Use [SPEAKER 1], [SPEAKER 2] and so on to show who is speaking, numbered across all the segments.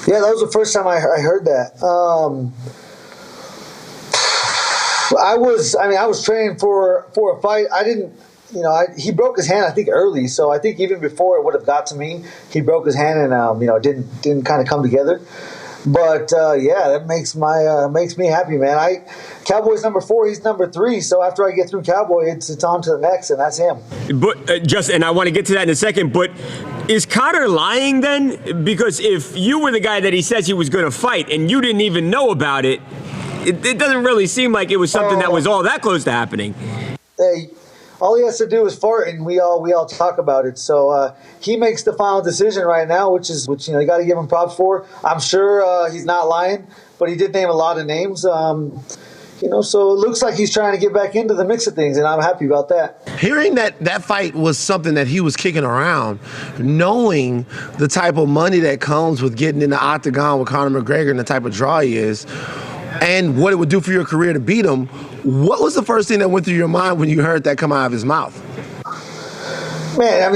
[SPEAKER 1] Yeah, that was the first time I heard that. I was training for a fight. I didn't, he broke his hand, I think, early. So I think even before it would have got to me, he broke his hand and, didn't kind of come together. But yeah, that makes me happy, man. Cowboy's number 4, he's number 3. So after I get through Cowboy, it's on to the next, and that's him.
[SPEAKER 2] But and I want to get to that in a second. But is Conor lying then? Because if you were the guy that he says he was going to fight and you didn't even know about it, it doesn't really seem like it was something that was all that close to happening.
[SPEAKER 1] Hey, all he has to do is fart, and we all talk about it. So he makes the final decision right now, which you got to give him props for. I'm sure he's not lying, but he did name a lot of names. So it looks like he's trying to get back into the mix of things, and I'm happy about that.
[SPEAKER 3] Hearing that fight was something that he was kicking around, knowing the type of money that comes with getting in the octagon with Conor McGregor and the type of draw he is, and what it would do for your career to beat him, what was the first thing that went through your mind when you heard that come out of his mouth?
[SPEAKER 1] Man,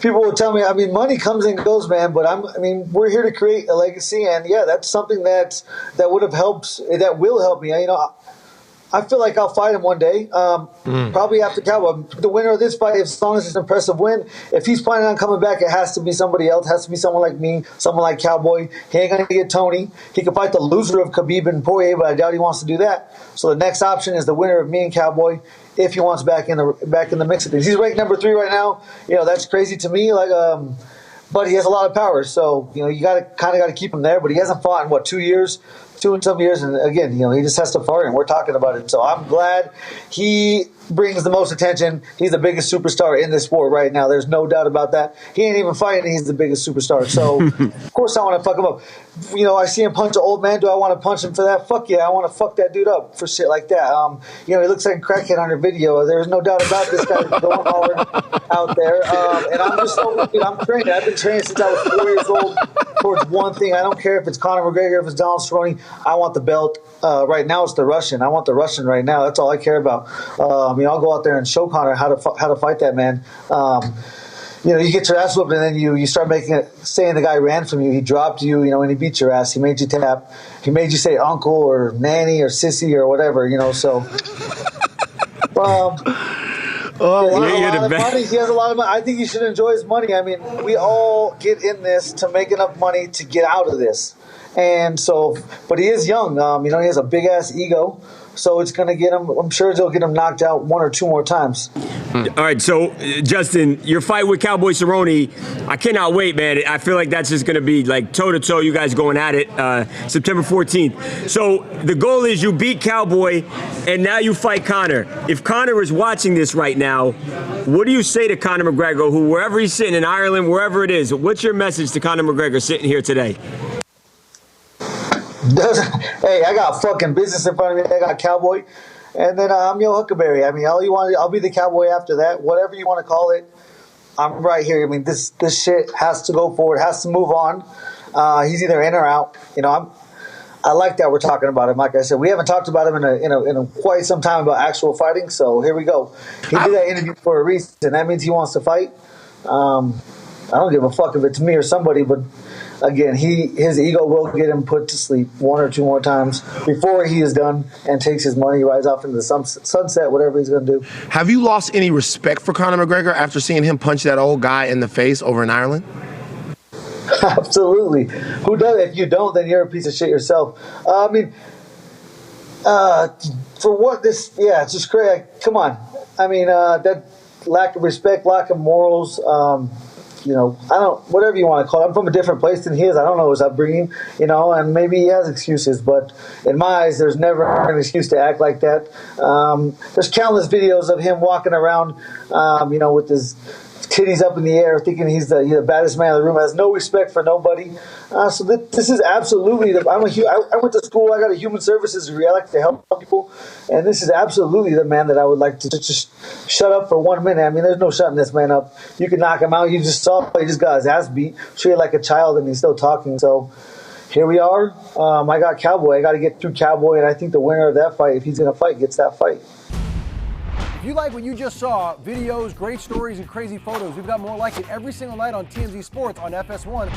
[SPEAKER 1] people will tell me, money comes and goes, man, but we're here to create a legacy, and yeah, that's something that would have helped, that will help me. I feel like I'll fight him one day, probably after Cowboy. The winner of this fight, as long as it's an impressive win, if he's planning on coming back, it has to be somebody else. It has to be someone like me, someone like Cowboy. He ain't going to get Tony. He could fight the loser of Khabib and Poirier, but I doubt he wants to do that. So the next option is the winner of me and Cowboy, if he wants back in the mix of things. He's ranked number 3 right now. That's crazy to me. But he has a lot of power, so you got to keep him there. But he hasn't fought in 2 years. 2 and some years, and again, he just has to fart, and we're talking about it. So I'm glad he brings the most attention. He's the biggest superstar in this sport right now. There's no doubt about that. He ain't even fighting. He's the biggest superstar. So, of course, I want to fuck him up. I see him punch an old man. Do I want to punch him for that? Fuck yeah, I want to fuck that dude up for shit like that. He looks like a crackhead on your video. There's no doubt about this guy going hard out there. And I'm just I'm trained. I've been training since I was 4 years old towards one thing. I don't care if it's Conor McGregor, if it's Donald Cerrone. I want the belt. Right now it's the Russian. I want the Russian right now. That's all I care about. I'll go out there and show Conor how to fight that man. You get your ass whooped, and then you start saying the guy ran from you. He dropped you, and he beat your ass. He made you tap. He made you say uncle or nanny or sissy or whatever, so. Money. He has a lot of money. I think he should enjoy his money. We all get in this to make enough money to get out of this. And so, but he is young. He has a big ass ego. So it's going to get him, I'm sure it'll get him knocked out 1 or 2 more times.
[SPEAKER 2] All right, so, Justin, your fight with Cowboy Cerrone, I cannot wait, man. I feel like that's just going to be like toe-to-toe, you guys going at it, September 14th. So the goal is you beat Cowboy, and now you fight Conor. If Conor is watching this right now, what do you say to Conor McGregor, who, wherever he's sitting in Ireland, wherever it is, what's your message to Conor McGregor sitting here today?
[SPEAKER 1] Hey, I got fucking business in front of me. I got Cowboy, and then I'm your Huckleberry. All you want, I'll be the Cowboy after that. Whatever you want to call it, I'm right here. This shit has to go forward, has to move on. He's either in or out. I like that we're talking about him. Like I said, we haven't talked about him in quite some time about actual fighting. So here we go. He did that interview for a reason. That means he wants to fight. I don't give a fuck if it's me or somebody, but. Again, his ego will get him put to sleep 1 or 2 more times before he is done and takes his money, rides off into the sunset, whatever he's going to do.
[SPEAKER 3] Have you lost any respect for Conor McGregor after seeing him punch that old guy in the face over in Ireland?
[SPEAKER 1] Absolutely. Who does? If you don't, then you're a piece of shit yourself. For what this? Yeah, it's just crazy. Come on. That lack of respect, lack of morals. Whatever you want to call it. I'm from a different place than he is. I don't know his upbringing, and maybe he has excuses, but in my eyes, there's never an excuse to act like that. There's countless videos of him walking around, with his titties up in the air, thinking he's the baddest man in the room, has no respect for nobody. So this is absolutely, I went to school, I got a human services degree, I like to help people, and this is absolutely the man that I would like to just shut up for 1 minute. There's no shutting this man up. You can knock him out. You just saw he just got his ass beat, treated like a child, and he's still talking. So here we are. I got Cowboy. I got to get through Cowboy, and I think the winner of that fight, if he's going to fight, gets that fight.
[SPEAKER 4] If you like what you just saw, videos, great stories, and crazy photos, we've got more like it every single night on TMZ Sports on FS1.